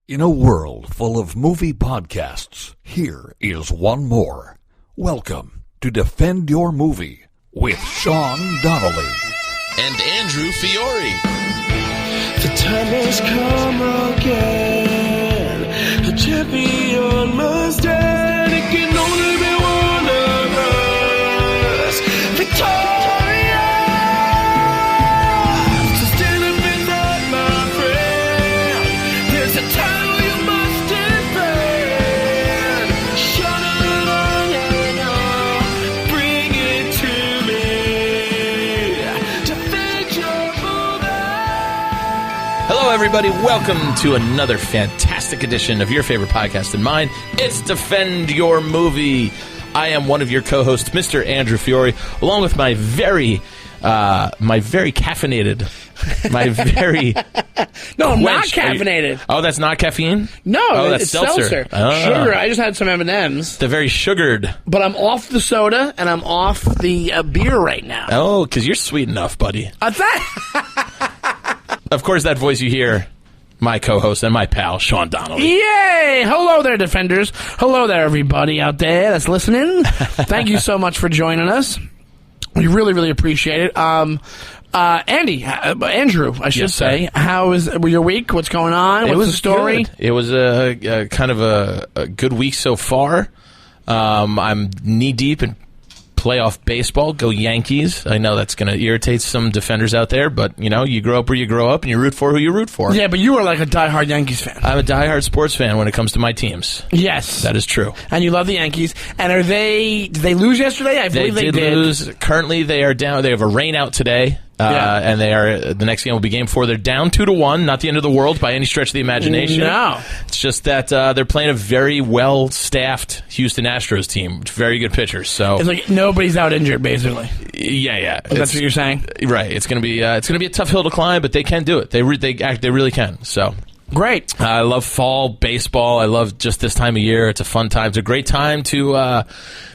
In a world full of movie podcasts, here is one more. Welcome to Defend Your Movie with Sean Donnelly and Andrew Fiore. The time has come again. A champion must stand. It can only be one of us. Victoria! So stand up and fight, my friend. There's a title you must defend. Shut it on and on. Bring it to me. Defend your movie. Hello, everybody. Welcome to another fantastic edition of your favorite podcast and mine. It's Defend Your Movie. I am one of your co-hosts, Mr. Andrew Fiore, along with my very caffeinated, my very No, I'm not quenched- caffeinated. Oh, that's not caffeine? No, Oh, that's it's seltzer. Ah. Sugar. I just had some M&Ms, The very sugared. but I'm off the soda and I'm off the beer right now. Oh, because you're sweet enough, buddy. Of course, that voice you hear, my co-host and my pal, Sean Donnelly. Yay! Hello there, Defenders. Hello there, everybody out there that's listening. Thank you so much for joining us. We really, really appreciate it. Andrew, I should Yes, sir. say, how is your week? What's going on? What's the story? Good. It was a kind of a good week so far. I'm knee deep in playoff baseball. Go Yankees! I know that's going to irritate some defenders out there, but you know, you grow up where you grow up, and you root for who you root for. Yeah, but you are like a diehard Yankees fan. I'm a diehard sports fan when it comes to my teams. Yes. That is true. And you love the Yankees. And did they lose yesterday? I believe they did. Lose. Currently, they are down. They have a rain out today. And they are. The next game will be Game 4. They're down 2-1. Not the end of the world by any stretch of the imagination. No. It's just that they're playing a very well-staffed Houston Astros team. Very good pitchers. So It's like nobody's out injured, basically. yeah. That's what you're saying? Right. It's gonna be a tough hill to climb, but they can do it. They really can. So. Great. I love fall baseball. I love just this time of year. It's a fun time. It's a great time to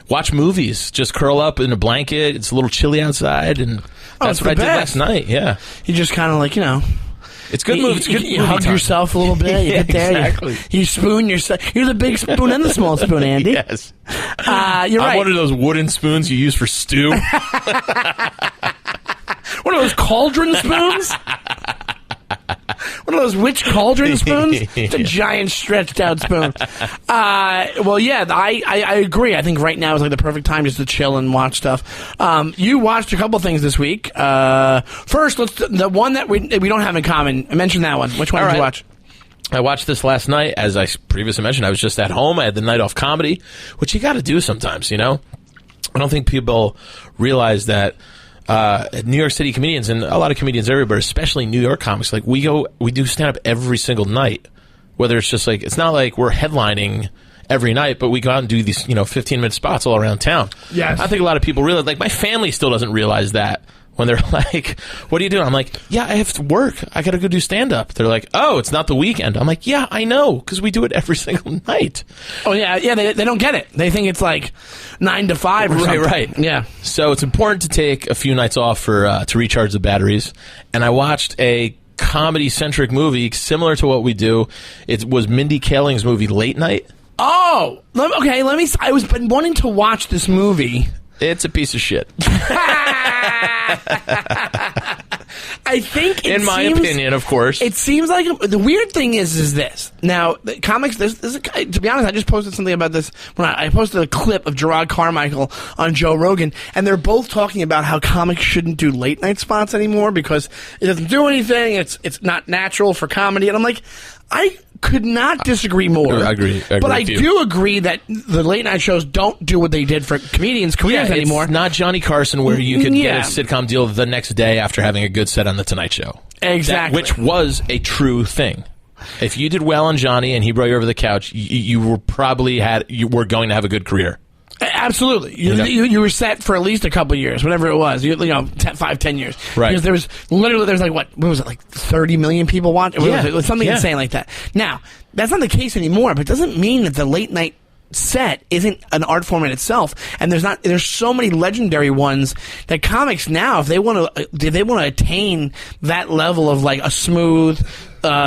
watch movies. Just curl up in a blanket. It's a little chilly outside, and that's it's what I the did best. last night. Yeah, You just kind of like, it's good. It's good. You movie hug time. yourself a little bit. You Yeah, get there. exactly. You spoon yourself. You're the big spoon and the small spoon, Andy. Yes, You're I'm right. one of those wooden spoons you use for stew. One of those cauldron spoons? One of those witch cauldron spoons? It's a giant stretched out spoon. Well, yeah, I agree. I think right now is like the perfect time just to chill and watch stuff. You watched a couple things this week. First, the one that we don't have in common. Mention that one. Which one All did you right. watch? I watched this last night. As I previously mentioned, I was just at home. I had the night off comedy, which you got to do sometimes, you know? I don't think people realize that New York City comedians, and a lot of comedians everywhere, especially New York comics, like we do stand-up every single night. Whether it's just like, it's not like we're headlining every night, but we go out and do these, 15-minute spots all around town. Yes. I think a lot of people realize, like my family still doesn't realize that. When they're like, what are you doing? I'm like, yeah, I have to work. I got to go do stand-up. They're like, oh, it's not the weekend. I'm like, yeah, I know, because we do it every single night. Oh, yeah. They don't get it. They think it's like 9 to 5 or something. Right. Yeah. So it's important to take a few nights off to recharge the batteries. And I watched a comedy-centric movie similar to what we do. It was Mindy Kaling's movie Late Night. Oh, I was been wanting to watch this movie. It's a piece of shit. I think In my opinion, of course. It seems like the weird thing is this. Now, the comics. To be honest, I just posted something about this when I posted a clip of Gerard Carmichael on Joe Rogan, and they're both talking about how comics shouldn't do late night spots anymore because it doesn't do anything. It's not natural for comedy, and I'm like, I could not disagree more. I agree But I with you. do agree that the late night shows don't do what they did for comedians' careers anymore. It's not Johnny Carson where you could Yeah. get a sitcom deal the next day after having a good set on The Tonight Show. Exactly. Which was a true thing. If you did well on Johnny and he brought you over the couch, you were going to have a good career. Absolutely. You were set for at least a couple years, whatever it was. 5-10 years. Right. Because there was like, what was it, like 30 million people watching? Yeah. It was something Yeah. insane like that. Now, that's not the case anymore, but it doesn't mean that the late night set isn't an art form in itself. And there's so many legendary ones that comics now, if they want to attain that level of like a smooth,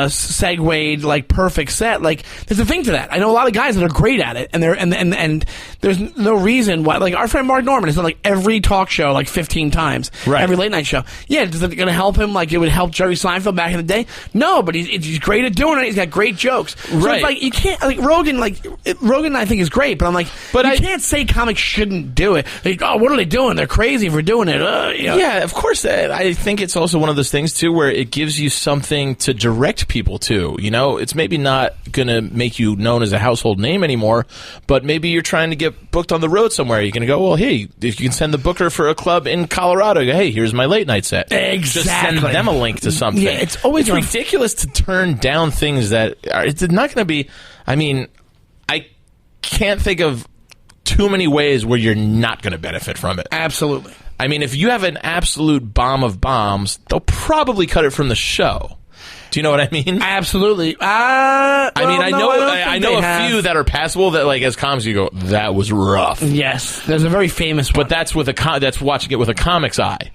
segued, like perfect set. Like there's a thing to that. I know a lot of guys that are great at it, and they're and there's no reason why. Like our friend Mark Norman has done like every talk show like 15 times, Right. every late night show. Yeah, is it going to help him like it would help Jerry Seinfeld back in the day? No, but he's great at doing it. He's got great jokes. So Right. it's like you can't like Rogan. Like Rogan, I think is great, but I'm like, But you I can't say comics shouldn't do it. Like, oh, what are they doing? They're crazy for doing it. You know. Yeah, of course. I think it's also one of those things too, where it gives you something to direct people to. You know, it's maybe not going to make you known as a household name anymore, but maybe you're trying to get booked on the road somewhere. You're going to go, well, hey, if you can send the booker for a club in Colorado, go, hey, here's my late night set. Exactly. Just send them a link to something. Yeah, it's always ridiculous to turn down things that are. It's not going to be. I mean, I can't think of too many ways where you're not going to benefit from it. Absolutely. I mean, if you have an absolute bomb of bombs, they'll probably cut it from the show. Do you know what I mean? Absolutely. I know a few that are passable that, like, as comics, you go, that was rough. Yes, there's a very famous one. But that's with that's watching it with a comic's eye.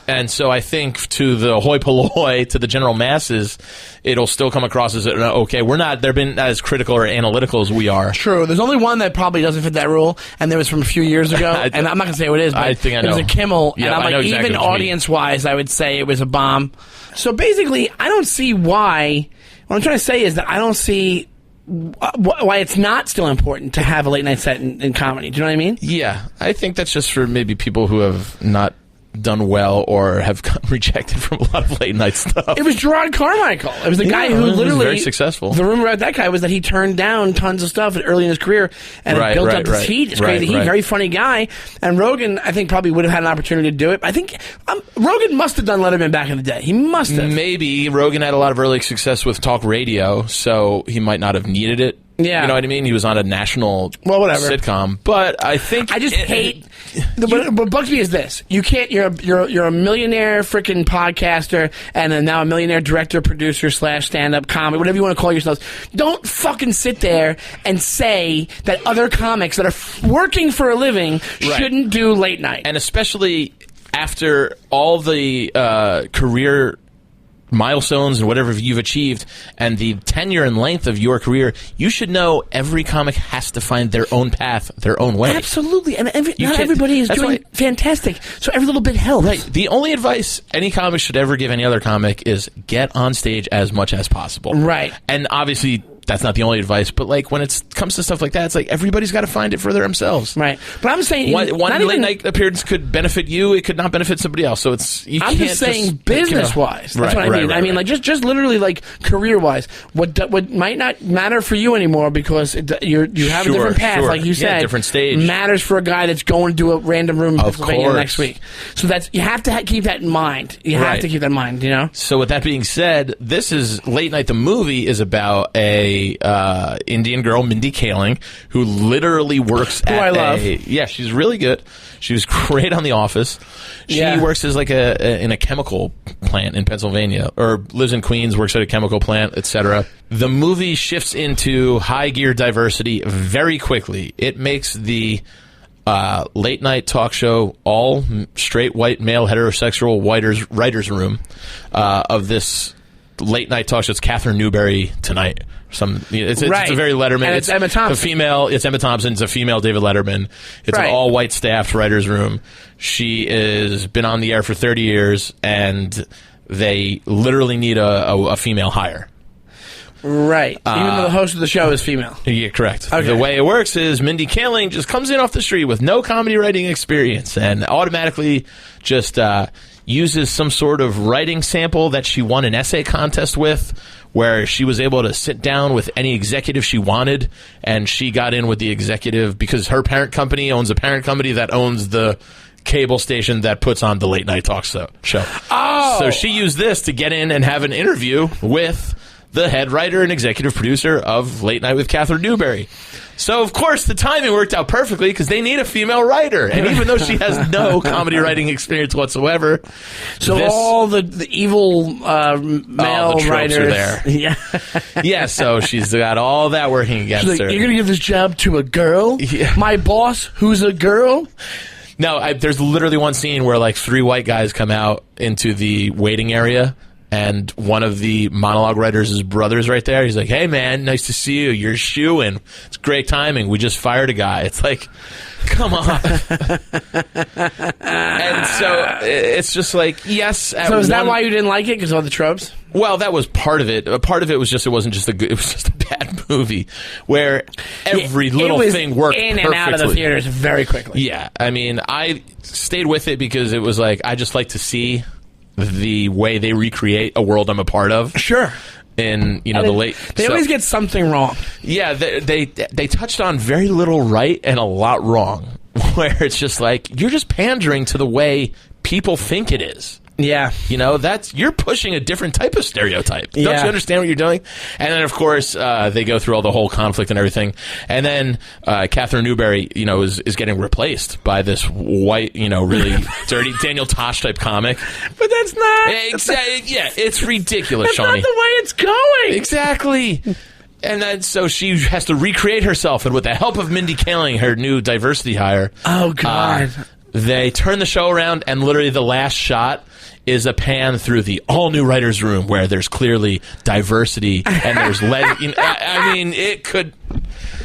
And so I think to the hoi polloi, to the general masses, it'll still come across as, okay, they're been as critical or analytical as we are. True. There's only one that probably doesn't fit that rule, and there was from a few years ago, and I'm not going to say what it is, but I think I it was know. a Kimmel, Yeah, and I'm I know like, exactly even what you mean. audience-wise, I would say it was a bomb. So basically, I don't see why, what I'm trying to say is that I don't see why it's not still important to have a late night set in comedy. Do you know what I mean? Yeah, I think that's just for maybe people who have not done well or have gotten rejected from a lot of late night stuff. It was Gerard Carmichael. It was the guy who he was literally very successful. The rumor about that guy was that he turned down tons of stuff early in his career, and it built up his heat. It's crazy. He's a very funny guy, and Rogan, I think, probably would have had an opportunity to do it. I think Rogan must have done Letterman back in the day. He must have. Maybe Rogan had a lot of early success with talk radio, so he might not have needed it. Yeah. You know what I mean? He was on a national sitcom. But I think I just hate what bugs me is this. You can't you're a millionaire freaking podcaster and then now a millionaire director, producer / stand-up comic, whatever you want to call yourselves. Don't fucking sit there and say that other comics that are working for a living shouldn't do late night. And especially after all the career milestones and whatever you've achieved and the tenure and length of your career, you should know every comic has to find their own path, their own way. Absolutely. And not everybody is doing fantastic. So every little bit helps. Right. The only advice any comic should ever give any other comic is get on stage as much as possible. Right. And obviously that's not the only advice, but like when it comes to stuff like that, it's like everybody's got to find it for themselves. Right. But I'm saying one late night appearance could benefit you; it could not benefit somebody else. So I'm just saying business wise. That's what I mean. I mean, like just literally like career wise, what might not matter for you anymore because you have a different path, like you said, different stage matters for a guy that's going to do a random room in Pennsylvania next week. So you have to keep that in mind. You have to keep that in mind. You know. So with that being said, this is Late Night. The movie is about a Indian girl, Mindy Kaling, who literally works yeah, she's really good. She was great on The Office. She works as like in a chemical plant in Pennsylvania, or lives in Queens, works at a chemical plant, etc. The movie shifts into high gear diversity very quickly. It makes the late night talk show all straight white male heterosexual writers room of this late night talk show. It's Catherine Newberry Tonight. It's a very Letterman. And it's Emma Thompson. It's Emma Thompson. It's a female David Letterman. It's an all white staffed writers room. She has been on the air for 30 years, and they literally need a female hire. Right. Even though the host of the show is female. Yeah, correct. Okay. The way it works is Mindy Kaling just comes in off the street with no comedy writing experience and automatically just uses some sort of writing sample that she won an essay contest with, where she was able to sit down with any executive she wanted, and she got in with the executive because her parent company owns a parent company that owns the cable station that puts on the late night talk show. Oh! So she used this to get in and have an interview with the head writer and executive producer of Late Night with Catherine Newberry. So, of course, the timing worked out perfectly because they need a female writer. And even though she has no comedy writing experience whatsoever. So all the evil male the writers are there. Yeah. Yeah, so she's got all that working against She's like, her. you're going to give this job to a girl? Yeah. My boss, who's a girl? No, there's literally one scene where like 3 white guys come out into the waiting area And one of the monologue writers' his brother's right there. He's like, "Hey, man, nice to see you. You're shooing. It's great timing. We just fired a guy." It's like, come on. And so it's just like, yes. So is that why you didn't like it? Because of all the tropes? Well, that was part of it. Part of it was just it wasn't just a good. It was just a bad movie where every little thing worked in perfectly. and out of the theaters very quickly. Yeah, I mean, I stayed with it because it was like I just like to see the way they recreate a world I'm a part of. Sure. In the late, they always get something wrong. Yeah, they touched on very little right and a lot wrong. Where it's just like you're just pandering to the way people think it is. Yeah. You're pushing a different type of stereotype. Don't Yeah. you understand what you're doing? And then, of course, they go through all the whole conflict and everything. And then Catherine Newberry, is getting replaced by this white, really dirty Daniel Tosh type comic. But that's not... Exactly. Yeah, it's ridiculous, That's Shawnee. not the way it's going. Exactly. And then so she has to recreate herself, and with the help of Mindy Kaling, her new diversity hire. Oh, God. They turn the show around, and literally the last shot is a pan through the all-new writer's room where there's clearly diversity and there's I mean, it could...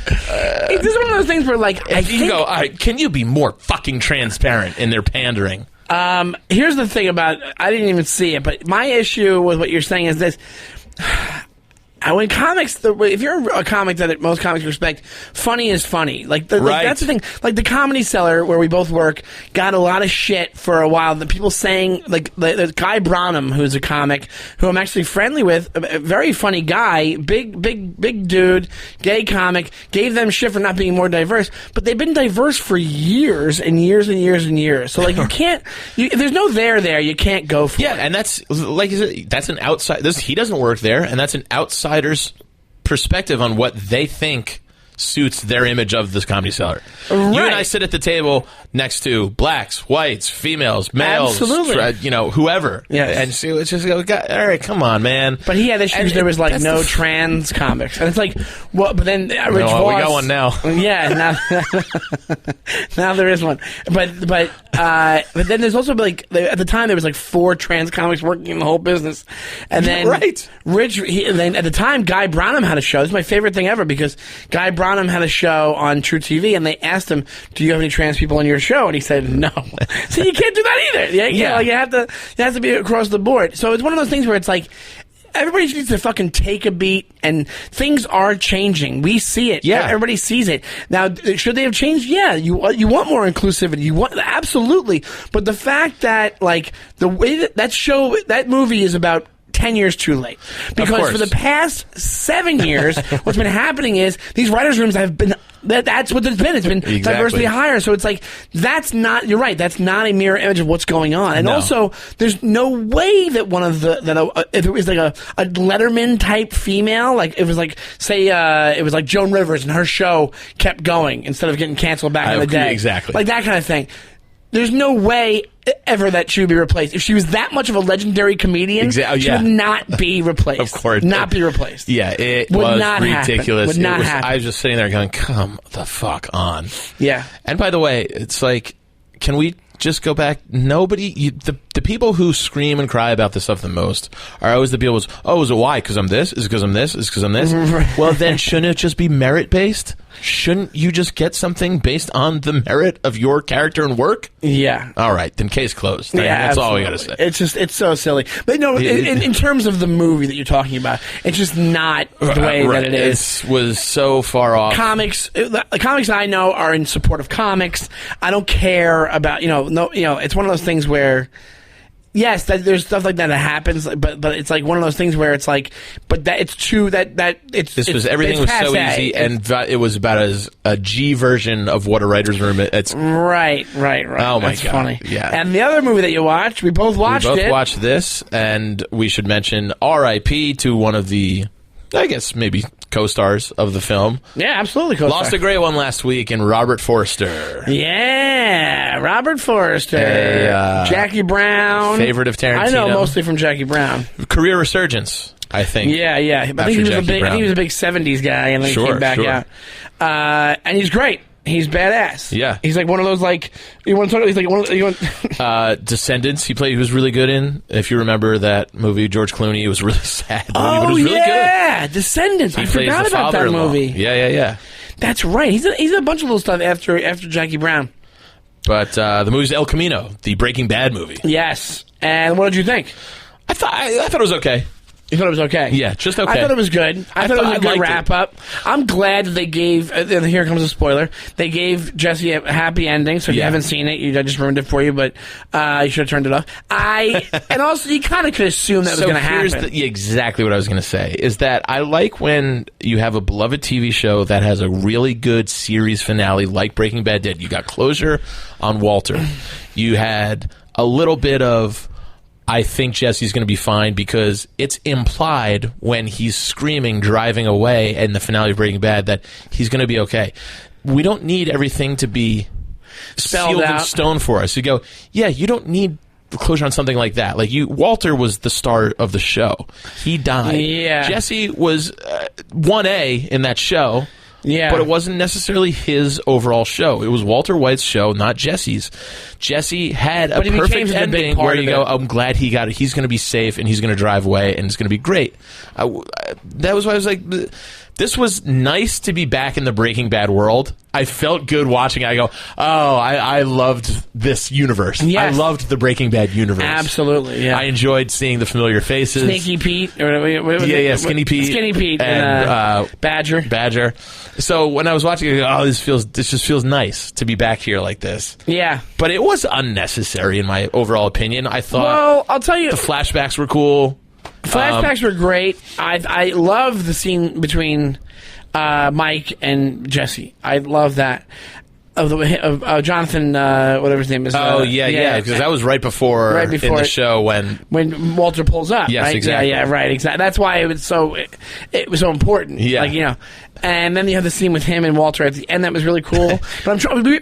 It's just one of those things where, like, you go, all right, can you be more fucking transparent in their pandering? Here's the thing about... I didn't even see it, but my issue with what you're saying is this... When comics, if you're a comic that most comics respect, funny is funny. Like that's the thing. Like the Comedy Cellar, where we both work, got a lot of shit for a while. The people saying, like, there's Guy Branum, who's a comic who I'm actually friendly with, a very funny guy, big dude, gay comic, gave them shit for not being more diverse. But they've been diverse for years and years and years and years. So like you can't, if there's no there, you can't go for it. Yeah, and that's like that's an outside. He doesn't work there, and that's an outsider's perspective on what they think suits their image of this Comedy Cellar. Right. You and I sit at the table next to blacks, whites, females, males, Absolutely. Whoever. Yes. And so it's just all right, come on, man. But he had issues. There was like no trans comics, and it's like, well, but then Rich Voss, we got one now. Yeah, now there is one. But then there's also like at the time there was like 4 trans comics working in the whole business, and then right. And then at the time Guy Branum had a show. This is my favorite thing ever because Guy Branum had a show on True TV, and they asked him, "Do you have any trans people on your show?" And he said, "No." So you can't do that either. Yeah, like it has to be across the board. So it's one of those things where it's like everybody needs to fucking take a beat, and things are changing. We see it. Yeah, everybody sees it. Now, should they have changed? Yeah, you want more inclusivity. You want absolutely, but the fact that like the way that movie is about 10 years too late. Because for the past 7 years, what's been happening is these writers' rooms have been... That's what it's been. It's been diversity higher. So it's like, that's not... You're right. That's not a mirror image of what's going on. And also, there's no way that one of if it was like a Letterman-type female, like it was like, say, it was like Joan Rivers and her show kept going instead of getting canceled back in the day. Exactly. Like that kind of thing. There's no way ever that she would be replaced. If she was that much of a legendary comedian, she would not be replaced. Of course. Not be replaced. Yeah, it would was not ridiculous. Happen. Would not happen. I was just sitting there going, come the fuck on. Yeah. And by the way, it's like, can we just go back? Nobody, the people who scream and cry about this stuff the most are always the people who's, is it why? Because I'm this? Is it because I'm this? Is it because I'm this? Well, then shouldn't it just be merit-based? Shouldn't you just get something based on the merit of your character and work? Yeah. All right, then case closed. Yeah, that's absolutely. all we got to say. It's so silly. But no, in terms of the movie that you're talking about, it's just not the way that it is. It was so far off. The comics I know are in support of comics. I don't care about, it's one of those things where, yes, there's stuff like that happens, but it's like one of those things where it's like, but that it's true everything was so easy, and it was about as a G version of what a writer's room. It's right. Oh my That's god, funny. Yeah. And the other movie that you watched, we both watched it. We both watched this, and we should mention R.I.P. to one of the, I guess maybe co-stars of the film. Yeah, absolutely co-star. Lost a great one last week in Robert Forster. Yeah, Robert Forster. Jackie Brown. Favorite of Tarantino. I know mostly from Jackie Brown. Career resurgence, I think. Yeah. I think he was a big 70s guy, and then he came back out. And he's great. He's badass. Yeah. He's like one of those like you want to talk. He's like one. Descendants. He was really good in. If you remember that movie, George Clooney. It was really sad. Movie, but it was really good. Descendants. I He plays forgot the about that father-in-law. movie. Yeah. That's right. He's in a bunch of little stuff after Jackie Brown. But the movie's El Camino, the Breaking Bad movie. Yes. And what did you think? I thought it was okay. You thought it was okay? Yeah, just okay. I thought it was good. I thought it was a good liked wrap up. I'm glad that they gave. Here comes a spoiler. They gave Jesse a happy ending. So if you Yeah. haven't seen it, I just ruined it for you. But you should have turned it off. And also you kind of could assume that was going to happen. Exactly what I was going to say is that I like when you have a beloved TV show that has a really good series finale like Breaking Bad did. You got closure on Walter. You had a little bit of, I think Jesse's going to be fine, because it's implied when he's screaming driving away in the finale of Breaking Bad that he's going to be okay. We don't need everything to be Spelled sealed in out. stone for us. You go, yeah, you don't need closure on something like that. Like Walter was the star of the show. He died. Yeah. Jesse was 1A in that show. Yeah. But it wasn't necessarily his overall show. It was Walter White's show, not Jesse's. Jesse had a But he became perfect such a big ending part where of you go, it. I'm glad he got it. He's going to be safe, and he's going to drive away, and it's going to be great. That was why I was like, this was nice to be back in the Breaking Bad world. I felt good watching it. I go, oh, I loved this universe. Yes. I loved the Breaking Bad universe. Absolutely. Yeah. I enjoyed seeing the familiar faces. Sneaky Pete. Or what was Yeah, it? Skinny Pete. Skinny Pete. And, Badger. So when I was watching it, I go, this just feels nice to be back here like this. Yeah. But it was unnecessary in my overall opinion. I thought Well, I'll tell you. the flashbacks were cool. Flashbacks were great. I love the scene between Mike and Jesse. I love that. Of Jonathan, whatever his name is. Because that was right before in the show when Walter pulls up. Yes, right? exactly. Yeah, right, exactly. That's why it was so important. Yeah. Like, you know. And then you have the scene with him and Walter at the end. That was really cool. But I'm trying. Me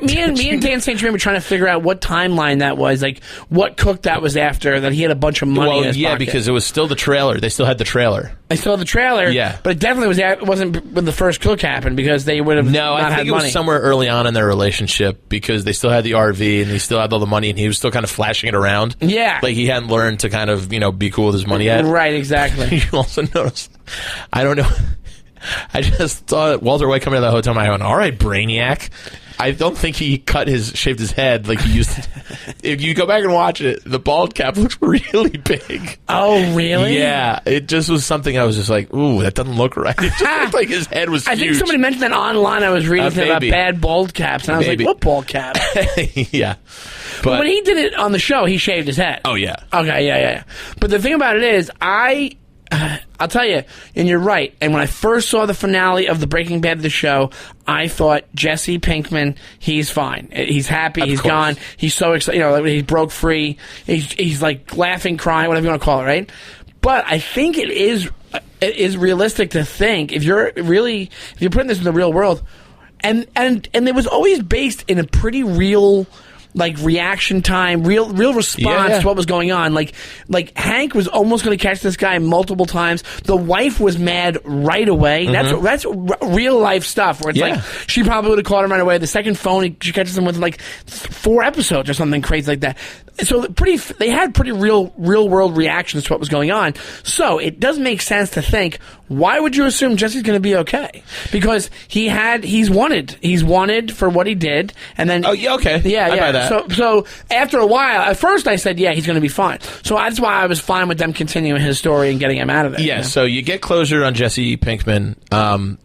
and Dan St. Germain were trying to figure out what timeline that was. Like what Cook that was after. That he had a bunch of money. Well, in his pocket. because it was still the trailer. They still had the trailer. I saw the trailer. Yeah. But it definitely wasn't when the first Cook happened, because they would have No, not I had think it money. was somewhere early on in their relationship, because they still had the RV and he still had all the money, and he was still kind of flashing it around. Yeah. Like he hadn't learned to kind of, be cool with his money yet. Right, exactly. You also notice, I don't know, I just saw Walter White coming to the hotel room. I went, all right, Brainiac. I don't think he shaved his head like he used to. If you go back and watch it, the bald cap looks really big. Oh, really? Yeah, it just was something I was just like, ooh, that doesn't look right. It just looked like his head was I huge. think somebody mentioned that online. I was reading about Maybe. bad bald caps, and I was Maybe. like, what bald cap? Yeah. But when he did it on the show, he shaved his head. Oh, yeah. Okay, yeah. But the thing about it is, I'll tell you, and you're right. And when I first saw the finale of the Breaking Bad the show, I thought Jesse Pinkman, he's fine. He's happy. He's course. gone. He's so excited. He broke free. He's like laughing, crying, whatever you want to call it, right? But I think it is realistic to think if you're putting this in the real world, and it was always based in a pretty real, like, reaction time, real response Yeah. to what was going on. Like Hank was almost going to catch this guy multiple times. The wife was mad right away. That's real life stuff where it's Yeah. like she probably would have caught him right away. The second phone, she catches him within like 4 episodes or something crazy like that. So they had pretty real world reactions to what was going on. So it does make sense to think, why would you assume Jesse's going to be okay? Because he's wanted for what he did, and then Oh, yeah, okay. yeah. I buy that. So after a while, at first I said, yeah, he's going to be fine. So that's why I was fine with them continuing his story and getting him out of there. Yeah, you know? so you get closure on Jesse Pinkman.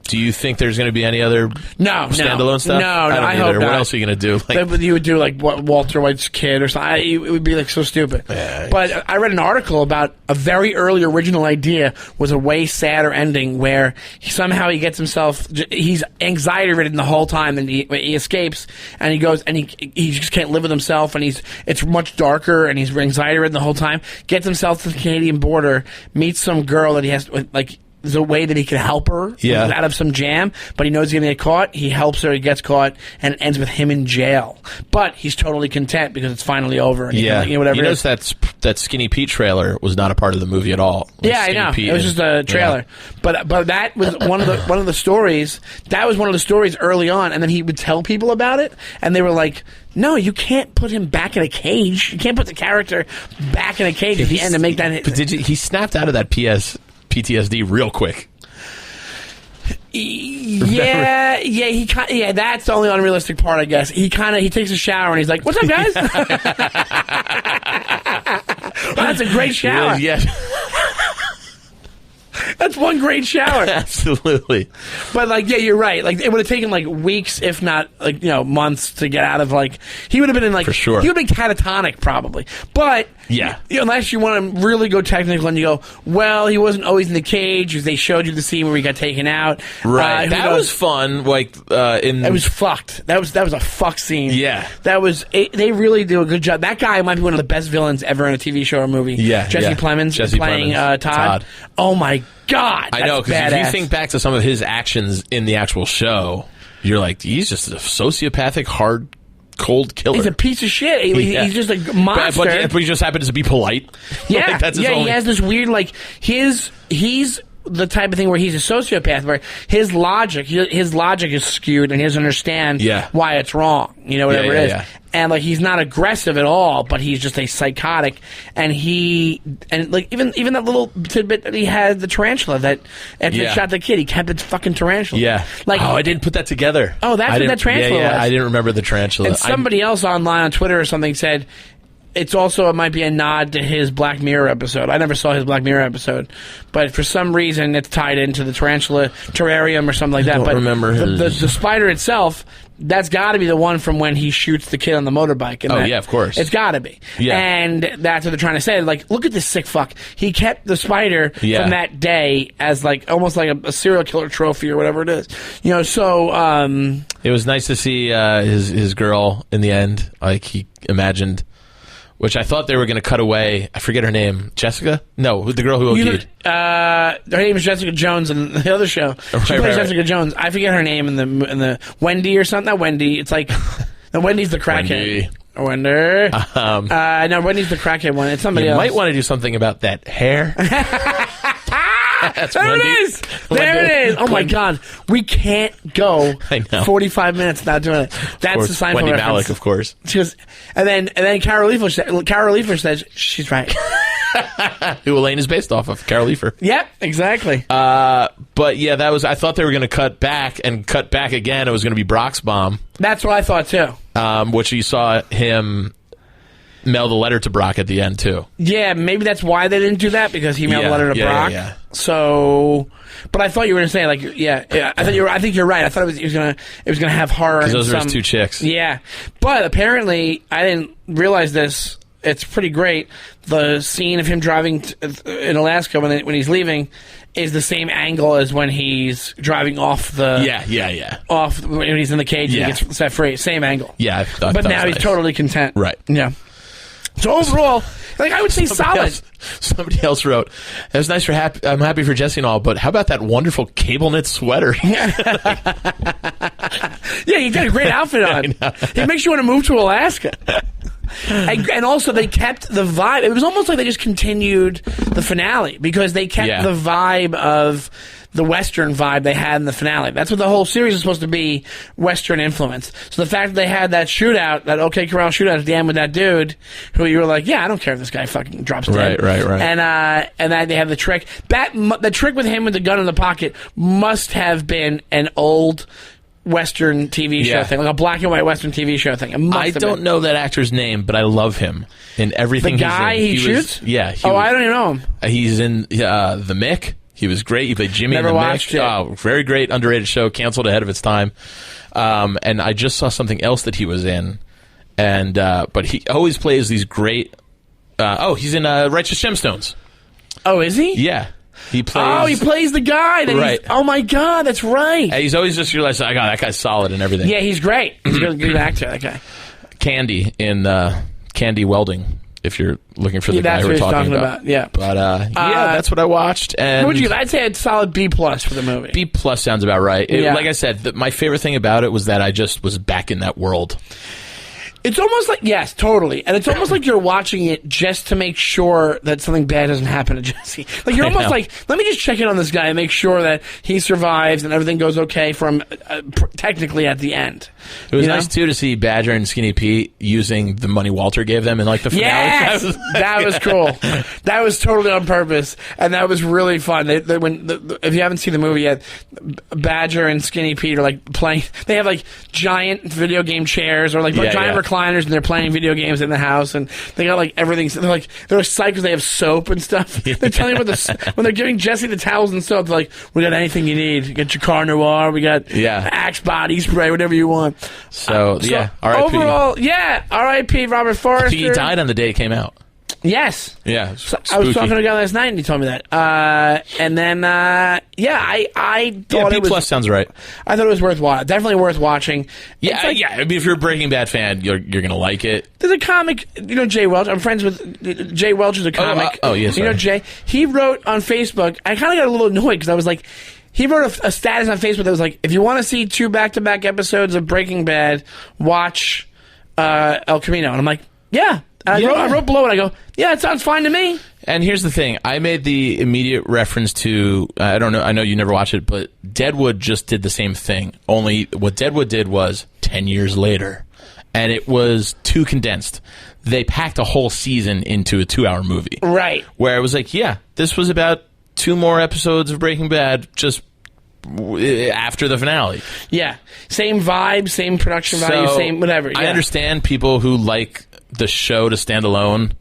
Do you think there's going to be any other standalone stuff? No, I don't I either. hope not. What else are you going to do? Like, You would do like what Walter White's kid or something. It would be like so stupid. Yeah. But I read an article about a very early original idea was a way sadder ending where somehow he gets himself, he's anxiety ridden the whole time, and he escapes and he goes and he just can't live with himself, and it's much darker, and he's anxiety ridden the whole time. Gets himself to the Canadian border, meets some girl that he has like. there's a way that he can help her Yeah. out of some jam, but he knows he's going to get caught. He helps her, he gets caught, and it ends with him in jail. But he's totally content because it's finally over. And he Yeah, can, you know, whatever you it is. notice that Skinny Pete trailer was not a part of the movie at all. Like Yeah, I Skinny know. Pete It was and- just a trailer, but that was one of the stories. That was one of the stories early on, and then he would tell people about it, and they were like, "No, you can't put him back in a cage. You can't put the character back in a cage at the end to make that." But he snapped out of that PTSD real quick. Yeah, that's the only unrealistic part, I guess. He takes a shower and he's like, "What's up, guys?" That's a great shower. Yeah, That's one great shower. absolutely. But like, yeah, you're right. Like, it would have taken like weeks, if not like, you know, months to get out of like. He would have been in like, For sure. He would have been catatonic probably. But Yeah. you know, unless you want to really go technical and you go, well, he wasn't always in the cage. They showed you the scene where he got taken out. Right, Who that knows? was fun. Like It was fucked. That was a fuck scene. Yeah. They really do a good job. That guy might be one of the best villains ever in a TV show or movie. Yeah, Jesse yeah. Plemons Jesse playing Plemons. Todd. Oh my god, I know, that's because if you badass. think back to some of his actions in the actual show, you're like, he's just a sociopathic, hard, cold killer. He's a piece of shit. Yeah. He's just a monster. But he just happens to be polite. Yeah, Like, that's his yeah. only- He has this weird like he's the type of thing where he's a sociopath, where his logic is skewed and he doesn't understand Yeah. why it's wrong. You know, whatever Yeah, it is. yeah. And like he's not aggressive at all, but he's just a psychotic. And like even that little tidbit that he had, the tarantula that after he Yeah. shot the kid, he kept its fucking tarantula. Yeah. Like oh, I didn't put that together. Oh, that's I what didn't- that tarantula yeah, was. I didn't remember the tarantula. And somebody else online on Twitter or something said it might be a nod to his Black Mirror episode. I never saw his Black Mirror episode, but for some reason it's tied into the tarantula terrarium or something like that. don't But remember the his- spider itself. That's got to be the one from when he shoots the kid on the motorbike. Oh, yeah, of course. It's got to be. Yeah. And that's what they're trying to say. Like, look at this sick fuck. He kept the spider Yeah. from that day as like almost like a serial killer trophy or whatever it is. You know, so It was nice to see his girl in the end. Like he imagined, which I thought they were going to cut away. I forget her name. Jessica? No, the girl who OD'd. her name is Jessica Jones in the other show. She Right, plays right. Jessica Jones. I forget her name in the Wendy or something. Not Wendy. It's like no, Wendy's the crackhead. Wendy. No, Wendy's the crackhead one. It's somebody You else. might want to do something about that hair. That's There Wendy. it is. There it is. Oh my Wendy. God, we can't go I know. 45 minutes without doing it. That's the Seinfeld Wendy reference. Malick, of course. She goes, and then Carol Leifer says she's right. Who Elaine is based off of, Carol Leifer. Yep, exactly. But yeah, that was. I thought they were going to cut back again. It was going to be Brock's bomb, That's what I thought too. which you saw him mail the letter to Brock at the end too. Yeah, maybe that's why they didn't do that, because he mailed a Yeah, letter to yeah, Brock. yeah. So, but I thought you were going to say like, yeah. I think you're right. I thought it was gonna have horror. Because and those are some- his two chicks. Yeah, but apparently I didn't realize this. It's pretty great. The scene of him driving in Alaska when he's leaving is the same angle as when he's driving off the Yeah. off when he's in the cage Yeah. and he gets set free. Same angle. Yeah, I thought But that now was he's nice. totally content. Right. Yeah. So overall, like I would say solid. Somebody else wrote, "It was nice I'm happy for Jesse and all, but how about that wonderful cable knit sweater?" Yeah, he got a great outfit on. He makes you want to move to Alaska. And also, they kept the vibe. It was almost like they just continued the finale because they kept Yeah. the vibe of the Western vibe they had in the finale. That's what the whole series is supposed to be, Western influence. So the fact that they had that shootout, that OK Corral shootout at the end with that dude, who you were like, yeah, I don't care if this guy fucking drops dead. Right. And then they have the trick. The trick with him with the gun in the pocket must have been an old Western TV show Yeah. thing, like a black and white Western TV show thing. It must I have don't been. know that actor's name, but I love him in everything. The guy he's in. he was- shoots? Yeah. I don't even know him. He's in The Mick. He was great. He played Jimmy Never in The watched Mick. it. Oh, very great, underrated show, canceled ahead of its time. And I just saw something else that he was in. And but he always plays these great. He's in Righteous Gemstones. Oh, is he? Yeah, he plays. Oh, he plays the guy. Right. Oh my God, that's right. And he's always just realized, I got that guy's solid and everything. Yeah, he's great. He's a good actor. That guy. Candy in Candy Welding. if you're looking for the guy that's we're what he's talking about. Yeah. But that's what I watched. And What would you give? I'd say it's solid B+ for the movie. B+ sounds about right. Yeah. Like I said, my favorite thing about it was that I just was back in that world. It's almost like, yes, totally. And it's almost like you're watching it just to make sure that something bad doesn't happen to Jesse. Like, you're almost like, let me just check in on this guy and make sure that he survives and everything goes okay for him, technically at the end. It was You know? nice, too, to see Badger and Skinny Pete using the money Walter gave them in, like, the finale. Yes! That was cool. That was totally on purpose. And that was really fun. If you haven't seen the movie yet, Badger and Skinny Pete are, like, playing. They have, like, giant video game chairs or, like, giant recliners, and they're playing video games in the house, and they got like everything. They're psyched because they have soap and stuff. They're telling you when they're giving Jesse the towels and soap. They're like, "We got anything you need. We got your Car Noir. We got Axe body spray, whatever you want." So R.I.P. Overall, R.I.P. Robert Forster. He died on the day it came out. Yes. Yeah. So I was talking to a guy last night, and he told me that. And then, I thought B+ it was. sounds right. I thought it was definitely worth watching. Yeah, It's like, I mean, if you're a Breaking Bad fan, you're gonna like it. There's a comic, Jay Welch. I'm friends with Jay Welch is a comic. Yes. You know Jay? He wrote on Facebook. I kind of got a little annoyed because I was like, he wrote a status on Facebook that was like, if you want to see 2 back-to-back episodes of Breaking Bad, watch El Camino. And I'm like, yeah. I wrote below it. I go, yeah, it sounds fine to me. And here's the thing. I made the immediate reference to, I don't know, I know you never watched it, but Deadwood just did the same thing. Only what Deadwood did was 10 years later. And it was too condensed. They packed a whole season into a 2-hour movie. Right. Where it was like, yeah, this was about 2 more episodes of Breaking Bad just after the finale. Yeah. Same vibe, same production value, same whatever. Yeah. I understand people who like the show to stand alone.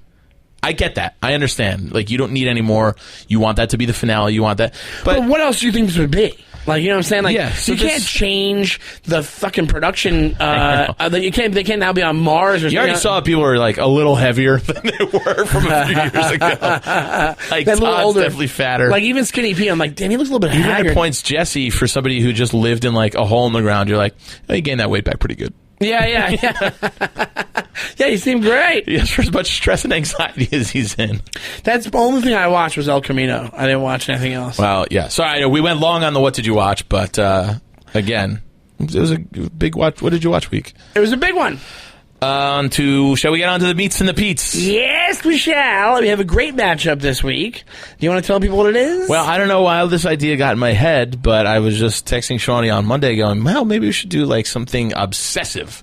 I get that. I understand. Like, you don't need any more. You want that to be the finale. You want that. But what else do you think this would be? Like, you know what I'm saying? Like, Yeah, so you can't change the fucking production. They can't now be on Mars or something. You already saw people were like a little heavier than they were from a few years ago. Like, They're a little Todd's older. definitely fatter. Like, even Skinny Pete, I'm like, damn, he looks a little bit even haggard. at points, Jesse, for somebody who just lived in like a hole in the ground, you're like, oh, you gained that weight back pretty good. Yeah. Yeah, you seem great. Yes, for as much stress and anxiety as he's in. That's the only thing I watched was El Camino. I didn't watch anything else. Well, yeah. Sorry, I know we went long on the what did you watch, but again, it was a big watch. What did you watch week? It was a big one. Shall we get on to the meats and the Pete's? Yes, we shall. We have a great matchup this week. Do you want to tell people what it is? Well, I don't know why this idea got in my head, but I was just texting Shawnee on Monday going, well, maybe we should do like something obsessive.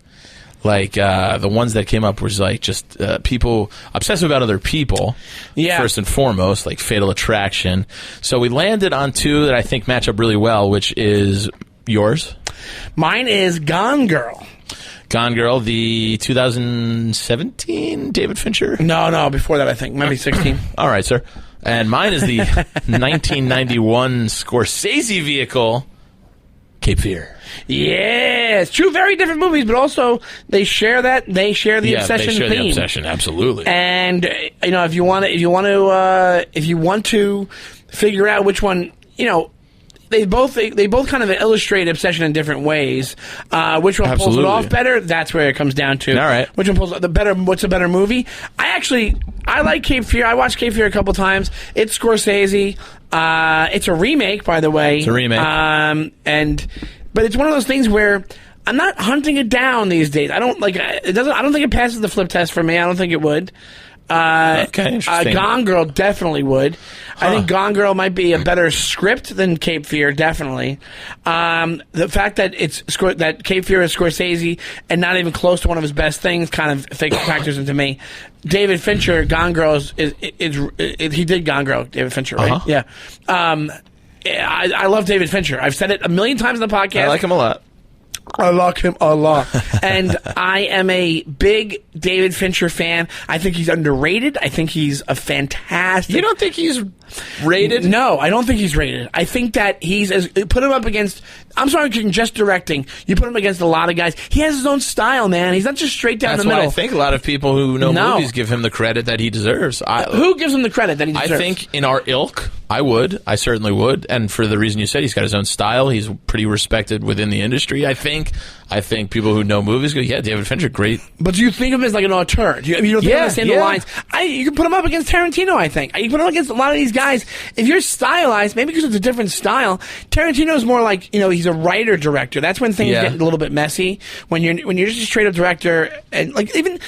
Like the ones that came up was like just people obsessive about other people, first and foremost, like Fatal Attraction. So we landed on 2 that I think match up really well, which is yours. Mine is Gone Girl. Gone Girl, the 2017 David Fincher? No, before that, I think. Maybe 16. All right, sir. And mine is the 1991 Scorsese vehicle, Cape Fear. Yes. 2 very different movies, but also they share the obsession they share theme. the obsession, absolutely. And, if you want to figure out which one, they both kind of illustrate obsession in different ways. Which one pulls it off better? That's where it comes down to. All right. Which one pulls the better? What's a better movie? I like Cape Fear. I watched Cape Fear a couple times. It's Scorsese. It's a remake, by the way. It's a remake. But it's one of those things where I'm not hunting it down these days. I don't think it passes the flip test for me. I don't think it would. Okay, interesting. Gone Girl definitely would. I think Gone Girl might be a better script than Cape Fear, definitely. The fact that that Cape Fear is Scorsese and not even close to one of his best things kind of factors into me. David Fincher, Gone Girl is he did Gone Girl, David Fincher, right? Uh-huh. Yeah. I love David Fincher. I've said it a million times in the podcast. I like him a lot. I like him a lot. And I am a big David Fincher fan. I think he's underrated. I think he's a fantastic... You don't think he's rated? No, I don't think he's rated. I think that put him up against... I'm sorry, just directing. You put him against a lot of guys. He has his own style, man. He's not just straight down the middle. That's why I think a lot of people who know movies give him the credit that he deserves. Who gives him the credit that he deserves? I think in our ilk, I would. I certainly would. And for the reason you said, he's got his own style. He's pretty respected within the industry, I think. I think people who know movies go, yeah, David Fincher, great. But do you think of him as like an auteur? You don't think understand the lines? You can put him up against Tarantino, I think. You can put him against a lot of these guys. If you're stylized, maybe because it's a different style, Tarantino's more like, he's a writer-director. That's when things get a little bit messy. When you're just a straight-up director, and like even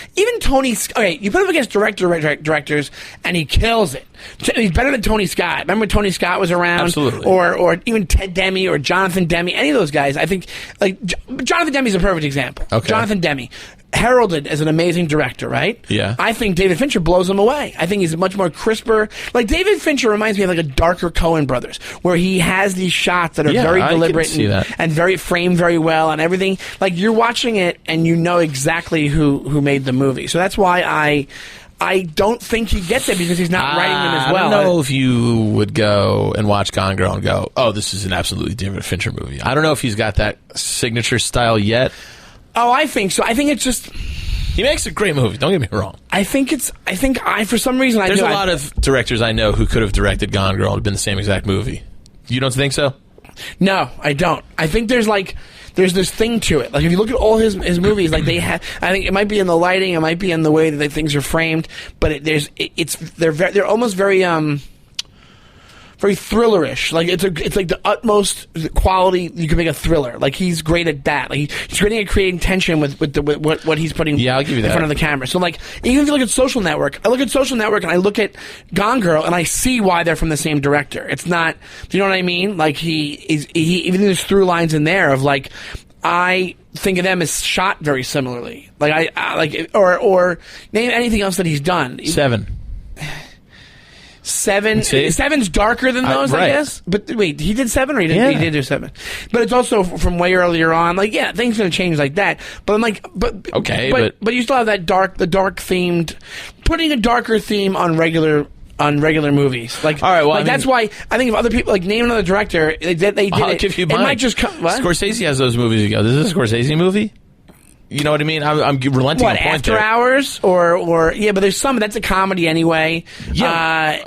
Tony... Okay, you put him against directors, and he kills it. He's better than Tony Scott. Remember when Tony Scott was around? Absolutely. Or even Ted Demme or Jonathan Demme. Any of those guys. I think, like, Jonathan Demme's a perfect example. Okay. Jonathan Demme. Heralded as an amazing director, right? Yeah. I think David Fincher blows him away. I think he's much more crisper. Like, David Fincher reminds me of like a darker Coen Brothers, where he has these shots that are very deliberate and very framed very well and everything. Like, you're watching it and you know exactly who made the movie. So that's why I don't think he gets it, because he's not writing them as well. I don't know if you would go and watch Gone Girl and go, oh, this is an absolutely David Fincher movie. I don't know if he's got that signature style yet. Oh, I think so. I think it's just... He makes a great movie, don't get me wrong. For some reason, There's a lot of directors I know who could have directed Gone Girl and have been the same exact movie. You don't think so? No, I don't. I think there's this thing to it. Like, if you look at all his movies, like, they have, I think it might be in the lighting, it might be in the way that things are framed, but they're almost very very thrillerish. Like, it's like the utmost quality you can make a thriller. Like, he's great at that. Like, he's great at creating tension with what he's putting I'll give you in front of the camera. So, like, even if you look at Social Network, I look at Social Network and I look at Gone Girl and I see why they're from the same director. It's not, do you know what I mean? Like, he even there's through lines in there of, like, I think of them as shot very similarly. Like, or name anything else that he's done. Seven's darker than those, right. I guess. But wait, he did 7 or he didn't? Yeah. He did do 7. But it's also from way earlier on. Like, yeah, things are going to change like that. But I'm like, but you still have that dark themed, putting a darker theme on regular movies. Like, all right, well, that's why I think if other people, like, name another director, they did it might just come. What? Scorsese has those movies. You go, this is a Scorsese movie? You know what I mean? I'm relenting. What, a point After there. Hours or yeah, but there's some that's a comedy anyway. Yeah.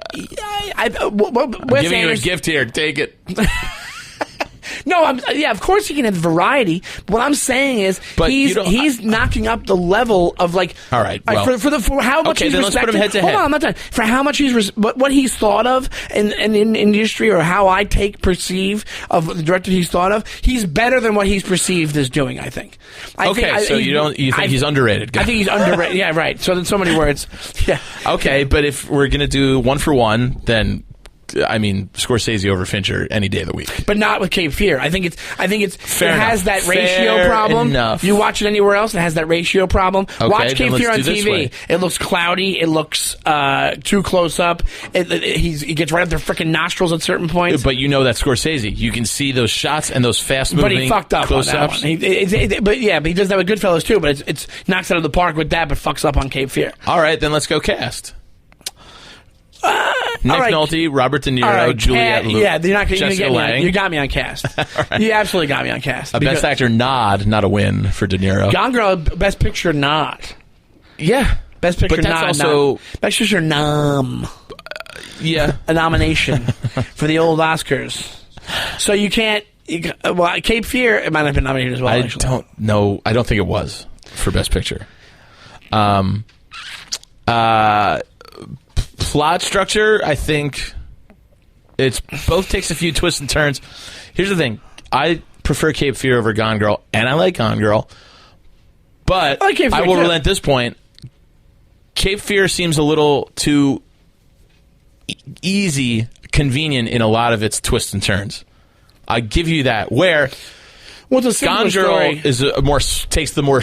I'm giving you a gift here. Take it. No, of course he can have variety. But what I'm saying is, he's knocking up the level of, like. All right. Well, for how much he's then respected. Let's put him head to Hold head. on, I'm not done. For how much what he's thought of in industry, or how I perceive of the director he's thought of, he's better than what he's perceived as doing. I think. You think he's underrated? I think he's underrated. Yeah, right. So in so many words. Yeah. Okay, but if we're gonna do 1 for 1, then. I mean, Scorsese over Fincher any day of the week, but not with Cape Fear. I think it has that ratio Fair problem. Enough. You watch it anywhere else, it has that ratio problem. Okay, watch Cape Fear on do this TV. way. It looks cloudy. It looks too close up. He gets right up their freaking nostrils at certain points. But you know that's Scorsese. You can see those shots and those fast moving. But he fucked up on that one. But he does that with Goodfellas too. But it's knocks out of the park with that, but fucks up on Cape Fear. All right, then let's go cast. Nick Nolte, Robert De Niro, Juliette Lewis. Yeah, you're not going to Jessica get me. Lange. You got me on cast. Right. You absolutely got me on cast. A Best Actor nod, not a win for De Niro. Gone Girl, Best Picture nod. Yeah, Best Picture but that's nod. also Best Picture nom. Yeah, a nomination for the old Oscars. So you can't. Cape Fear, it might have been nominated as well. I don't know. I don't think it was for Best Picture. Plot structure, I think it's both takes a few twists and turns. Here's the thing. I prefer Cape Fear over Gone Girl, and I like Gone Girl. But I will relent this point. Cape Fear seems a little too easy, convenient in a lot of its twists and turns. I give you that. Where Gone Girl takes the more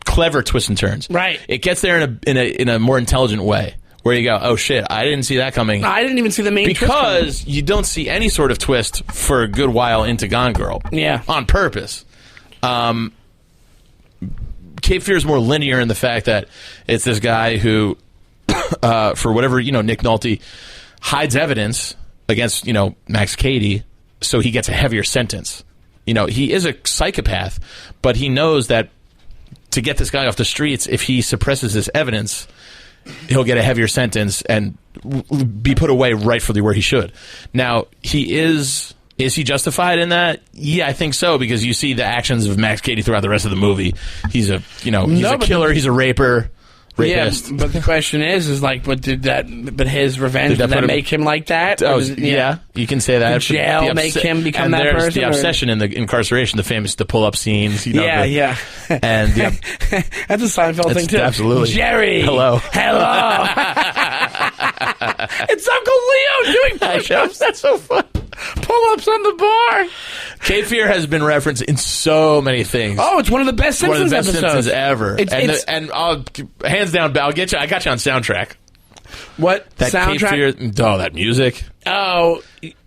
clever twists and turns. Right. It gets there in a more intelligent way. Where you go, oh shit, I didn't see that coming. I didn't even see the main twist because you don't see any sort of twist for a good while into Gone Girl. Yeah. On purpose. Cape Fear is more linear in the fact that it's this guy who, for whatever, Nick Nolte hides evidence against, Max Cady, so he gets a heavier sentence. He is a psychopath, but he knows that to get this guy off the streets, if he suppresses this evidence, he'll get a heavier sentence and be put away rightfully where he should. Now, is he justified in that? Yeah, I think so, because you see the actions of Max Cady throughout the rest of the movie. He's a killer, he's a rapist. Yeah, but the question is like, but his revenge, did that make him like that? Oh, yeah, you can say that. Did jail make him become that person? The obsession in the incarceration, the pull-up scenes. Yeah. And that's a Seinfeld thing too. Absolutely. Jerry. Hello. It's Uncle Leo doing push-ups. That's so fun. Pull-ups on the bar. Cape Fear has been referenced in so many things. Oh, it's one of the best Simpsons episodes. Simpsons ever. And hands down, I got you on soundtrack. What? That soundtrack? Cape Fear, that music. Oh,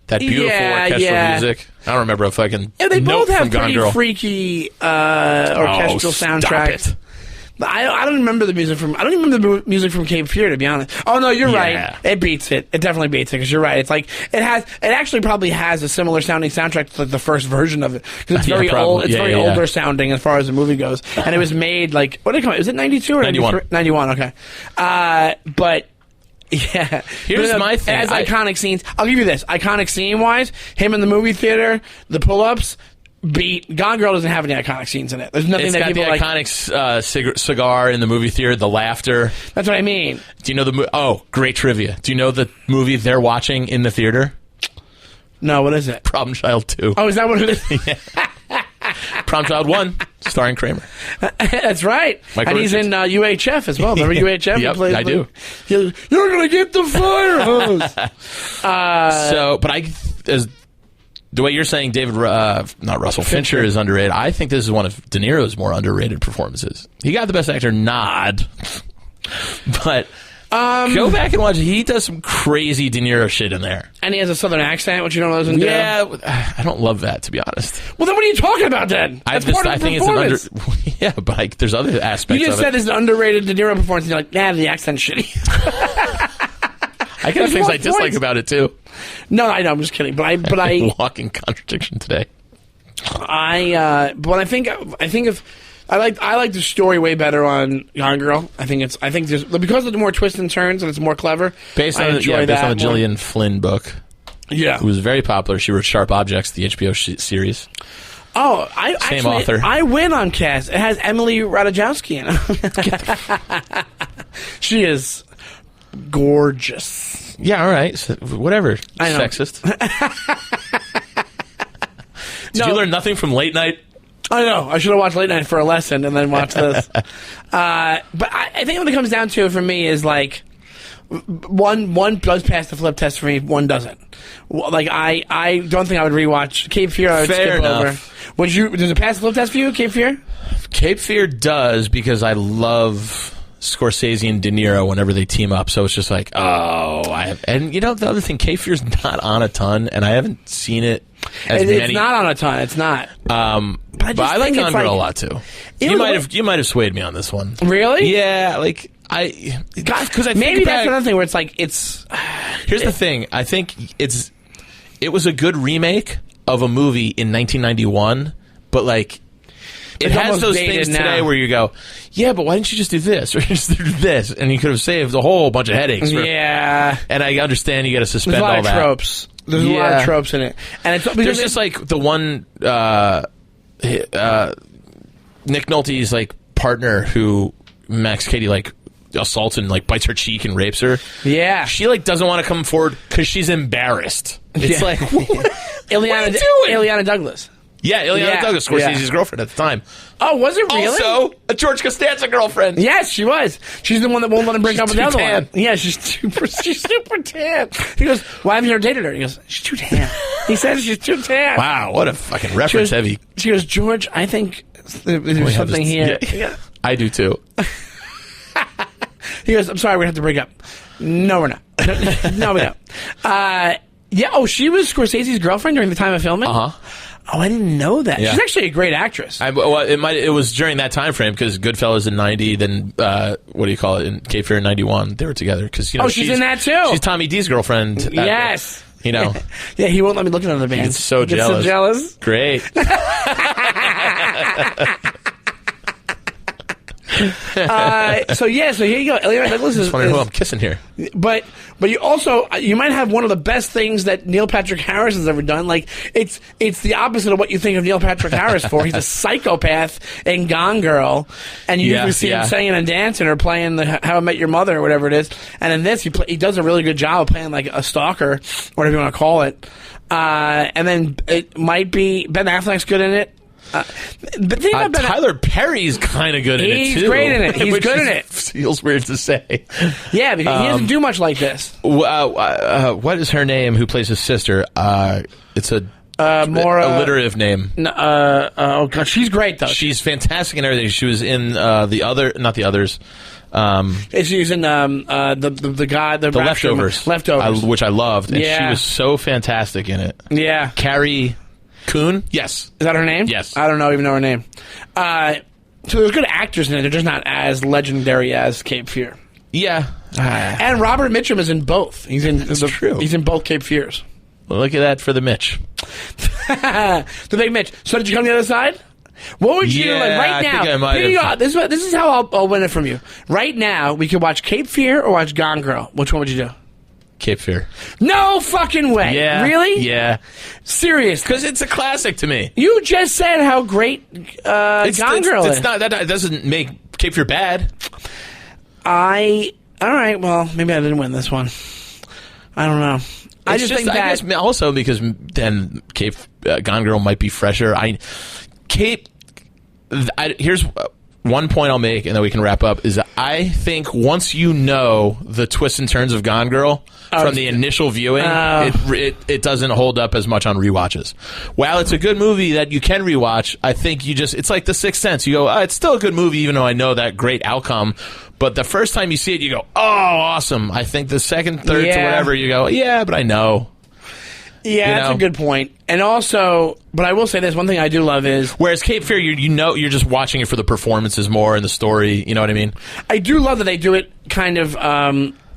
that beautiful orchestral music. I don't remember if I can. Yeah, they both have Gone pretty Girl. freaky orchestral soundtracks. It. I don't remember the music from. I don't even remember the music from Cape Fear, to be honest. Oh no, you're right. It beats it. It definitely beats it, because you're right. It's like it actually probably has a similar sounding soundtrack to like the first version of it, because it's very old. It's very older sounding as far as the movie goes, and it was made like, what did it come out? Was it 92 or 91? 91. Okay, but. Yeah. Here's my thing. As iconic scenes, I'll give you this. Iconic scene wise, him in the movie theater, the pull-ups, beat. Gone Girl doesn't have any iconic scenes in it. There's nothing that people like. It's got the iconic cigar in the movie theater, the laughter. That's what I mean. Do you know the Oh, great trivia. Do you know the movie they're watching in the theater? No, what is it? Problem Child 2. Oh, is that what it is? Problem Child 1, starring Kramer. That's right. Michael and he's Richards. in UHF as well. Remember UHF? Yep, I do. You're going to get the fire hose. The way you're saying David, not Russell, Fincher is underrated, I think this is one of De Niro's more underrated performances. He got the Best Actor nod, but go back and watch it. He does some crazy De Niro shit in there. And he has a southern accent, which you don't know doesn't do. Yeah, I don't love that, to be honest. Well, then what are you talking about, then? That's part of the performance. Yeah, but there's other aspects You just of said it. it's an underrated De Niro performance, and you're like, nah, the accent's shitty. I got things I dislike about it, too. No, I know, I'm just kidding. But I walking contradiction today. But I like the story way better on Gone Girl. I think there's, because of the more twists and turns and it's more clever. Based on the Gillian Flynn book. Yeah, who was very popular. She wrote Sharp Objects, the HBO series. Oh, Same author. I win on cast. It has Emily Ratajkowski in it. She is gorgeous. Yeah, all right. So, whatever. I know. Sexist. Did you learn nothing from Late Night? I know. I should have watched Late Night for a lesson and then watch this. But I think what it comes down to for me is like one does pass the flip test for me, one doesn't. Like I don't think I would rewatch Cape Fear. I would skip over. Does it pass the flip test for you, Cape Fear? Cape Fear does, because I love Scorsese and De Niro whenever they team up. So it's just like, and you know, the other thing, Cape Fear's not on a ton, and I haven't seen it as many. It's not on a ton. It's not. But I like Gone Girl a lot too. You might have swayed me on this one. Really? Yeah, like because I think maybe that's another thing where it's like Here's the thing. I think it was a good remake of a movie in 1991, but like it has those things today where you go, yeah, but why didn't you just do this or just do this, and you could have saved a whole bunch of headaches. Yeah, and I understand you got to suspend all that. There's a lot of tropes. There's a lot of tropes in it, and there's just like the one Nick Nolte's like partner who Max Cady like assaults and like bites her cheek and rapes her. Yeah, she like doesn't want to come forward because she's embarrassed. It's like Ileana Douglas. Yeah, Ileana Douglas, Scorsese's girlfriend at the time. Oh, was it really? Also, a George Costanza girlfriend. Yes, she was. She's the one that won't let him break up with the other one. Yeah, she's super tan. He goes, why haven't you ever dated her? He goes, she's too tan. He says she's too tan. Wow, what a fucking reference heavy. She goes, George, I think there's something here. Yeah. I do too. He goes, I'm sorry, we're going to have to break up. No, we're not. No, we don't. She was Scorsese's girlfriend during the time of filming? Uh-huh. Oh, I didn't know that. Yeah. She's actually a great actress. It was during that time frame because Goodfellas in 90, then what do you call it? In Cape Fear in 91, they were together because she's in that too. She's Tommy D's girlfriend. Yes. You know. Yeah, he won't let me look at another band. He's so jealous. Great. So here you go. Leonard Douglas is Wondering who I'm kissing here. But you also you might have one of the best things that Neil Patrick Harris has ever done. Like it's the opposite of what you think of Neil Patrick Harris for. He's a psychopath in Gone Girl, and you usually see him singing and dancing or playing the How I Met Your Mother or whatever it is. And in this, he does a really good job of playing like a stalker, or whatever you want to call it. And then it might be Ben Affleck's good in it. But think about Tyler Perry's kind of good in it too. He's great in it. He's good in it. Feels weird to say. Yeah, because he doesn't do much like this. What is her name? Who plays his sister? It's a more alliterative name. Oh god, she's great though. She's fantastic in everything. She was in not the others. She's in the guy, the Leftovers, which I loved. And she was so fantastic in it. Yeah, Carrie Coon? Yes. Is that her name? Yes. I don't even know her name. So there's good actors in it. They're just not as legendary as Cape Fear. Yeah. And Robert Mitchum is in both. He's in true. He's in both Cape Fears. Well, look at that for the Mitch. The big Mitch. So did you come to the other side? What would you do like right now? Think I might have. This is how I'll win it from you. Right now, we could watch Cape Fear or watch Gone Girl. Which one would you do? Cape Fear. No fucking way. Yeah. Really? Yeah. Serious? Because it's a classic to me. You just said how great Gone Girl is. It's not, that doesn't make Cape Fear bad. All right, well, maybe I didn't win this one. I don't know. I just think that... I guess also because then Cape Gone Girl might be fresher. Here's one point I'll make, and then we can wrap up, is that I think once you know the twists and turns of Gone Girl from the initial viewing, it doesn't hold up as much on rewatches. While it's a good movie that you can rewatch, I think it's like The Sixth Sense. You go, it's still a good movie, even though I know that great outcome. But the first time you see it, you go, oh, awesome. I think the second, third, to whatever, you go, yeah, but I know. Yeah, that's a good point. And also, but I will say this, one thing I do love is... Whereas Cape Fear, you're just watching it for the performances more and the story, you know what I mean? I do love that they do it kind of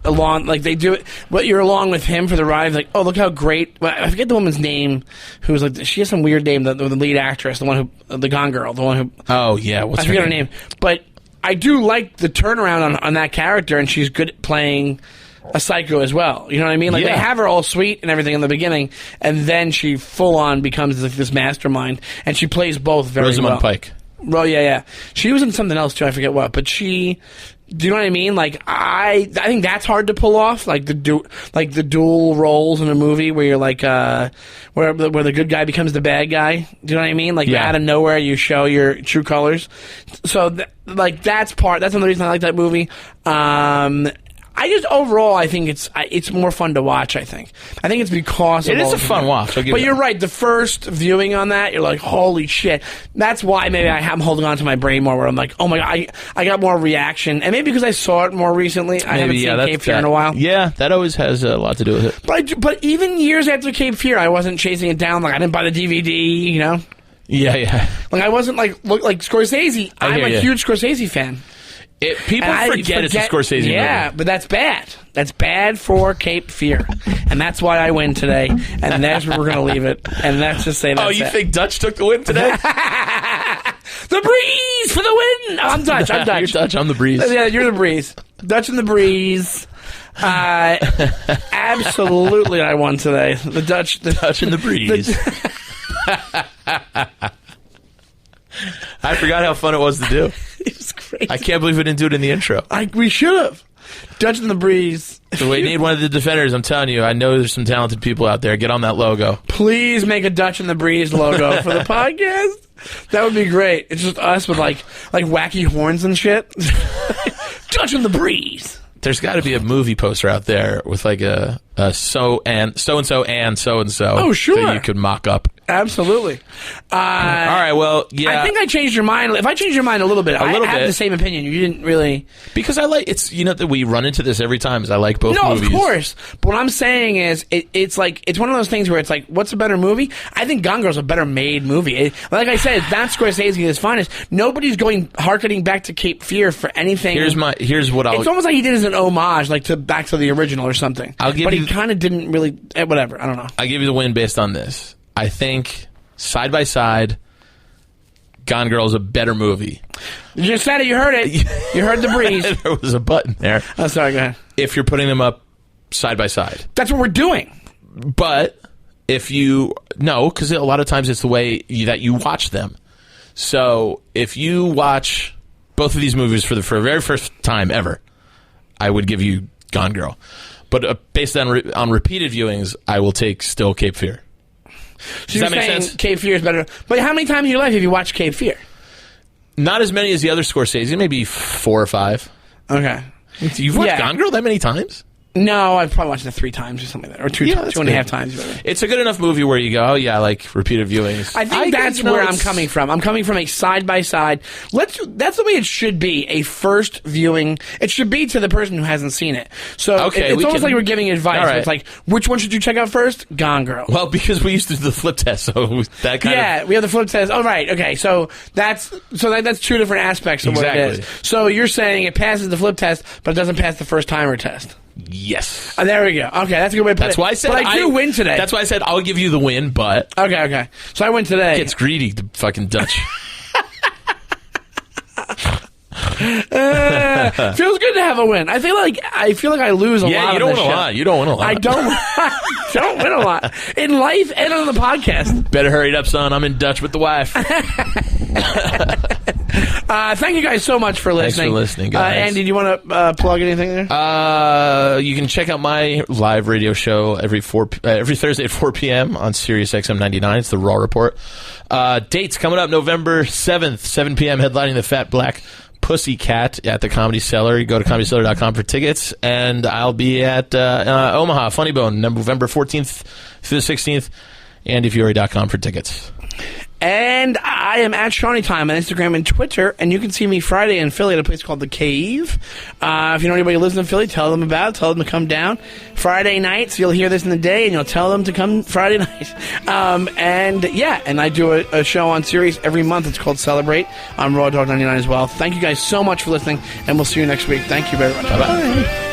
along, like they do it, but you're along with him for the ride, like, oh, look how great... Well, I forget the woman's name, who was like, she has some weird name, the lead actress, the one who, the Gone Girl, the one who... Oh, yeah, what's I forget her name. But I do like the turnaround on that character, and she's good at playing... a psycho as well, you know what I mean? Like they have her all sweet and everything in the beginning, and then she full on becomes like this mastermind, and she plays both very well. Rosamund Pike. Well, yeah. She was in something else too. I forget what, but she. Do you know what I mean? Like I think that's hard to pull off, like the dual roles in a movie where you're like where the good guy becomes the bad guy. Do you know what I mean? Like out of nowhere you show your true colors. So that's one of the reasons I like that movie. I just overall, I think it's more fun to watch. I think it's because it is a fun watch. But you're right. The first viewing on that, you're like, holy shit. That's why maybe I'm holding on to my brain more. Where I'm like, oh my god, I got more reaction, and maybe because I saw it more recently. I haven't seen Cape Fear in a while. Yeah, that always has a lot to do with it. But even years after Cape Fear, I wasn't chasing it down. Like I didn't buy the DVD. You know. Yeah. Like I wasn't like Scorsese. I'm a huge Scorsese fan. People forget it's a Scorsese movie. Yeah, but that's bad. That's bad for Cape Fear. And that's why I win today. And that's where we're going to leave it. And that's just say that's Oh, you think Dutch took the win today? The Breeze for the win! Oh, I'm Dutch. You're Dutch, I'm the Breeze. Yeah, you're the Breeze. Dutch and the Breeze. Absolutely I won today. The Dutch and the Breeze. I forgot how fun it was to do. It was great. I can't believe we didn't do it in the intro. We should have. Dutch and the Breeze. So we need one of the defenders. I'm telling you, I know there's some talented people out there. Get on that logo. Please make a Dutch and the Breeze logo for the podcast. That would be great. It's just us with like wacky horns and shit. Dutch and the Breeze. There's got to be a movie poster out there with like a so and so. Oh, sure. That you could mock up. Absolutely. All right, well, yeah. I think I changed your mind. If I changed your mind a little bit, I have the same opinion. You didn't really... Because I like... It's, that we run into this every time, is I like both movies. No, of course. But what I'm saying is, it's like, it's one of those things where it's like, what's a better movie? I think Gone Girl's a better made movie. Like I said, it's not Scorsese at his finest. Nobody's harkening back to Cape Fear for anything. Here's what I'll... It's almost like he did as an homage, like back to the original or something. He kind of didn't really... Whatever, I don't know. I'll give you the win based on this. I think, side by side, Gone Girl is a better movie. You just said it. You heard it. You heard the breeze. There was a button there. Oh, sorry. Go ahead. If you're putting them up side by side. That's what we're doing. But if you... No, because a lot of times it's the way that you watch them. So if you watch both of these movies for the very first time ever, I would give you Gone Girl. But based on repeated viewings, I will take still Cape Fear. So you're saying Cape Fear is better. But how many times in your life have you watched Cape Fear? Not as many as the other Scorsese, maybe 4 or 5. Okay. You've watched Gone Girl that many times? No, I've probably watched it 3 times or something like that. Or 2.5 times. It's a good enough movie where you go, oh yeah, I like repeated viewings. I think that's where I'm coming from. I'm coming from a side-by-side. That's the way it should be, a first viewing. It should be to the person who hasn't seen it. So it's almost like we're giving advice. Right. It's like, which one should you check out first? Gone Girl. Well, because we used to do the flip test, so that kind of... Yeah, we have the flip test. Oh, right. Okay, so that's 2 different aspects of what it is. So you're saying it passes the flip test, but it doesn't pass the first-timer test. Yes. Oh, there we go. Okay, that's a good way to put it. That's why I said but I do win today. That's why I said I'll give you the win, but... Okay. So I win today. Gets greedy, the fucking Dutch. Feels good to have a win. I feel like I lose a lot. Yeah, you don't win a lot. You don't win a lot. I don't win a lot in life and on the podcast. Better hurry it up, son. I'm in Dutch with the wife. Thank you guys so much for listening. Thanks for listening, guys. Andy, do you want to plug anything there? You can check out my live radio show every Thursday at 4 p.m. on Sirius XM 99. It's the Raw Report. Dates coming up November 7th, 7 p.m. headlining the Fat Black Pussycat at the Comedy Cellar. You go to ComedyCellar.com for tickets. And I'll be at Omaha, Funny Bone, November 14th through the 16th. AndyFury.com for tickets. And I am at Shawnee Time on Instagram and Twitter, and you can see me Friday in Philly at a place called The Cave. If you know anybody who lives in Philly, tell them about it. Tell them to come down. Friday nights, you'll hear this in the day, and you'll tell them to come Friday night. And I do a show on Sirius every month. It's called Celebrate on Raw Dog 99 as well. Thank you guys so much for listening, and we'll see you next week. Thank you very much. Bye-bye.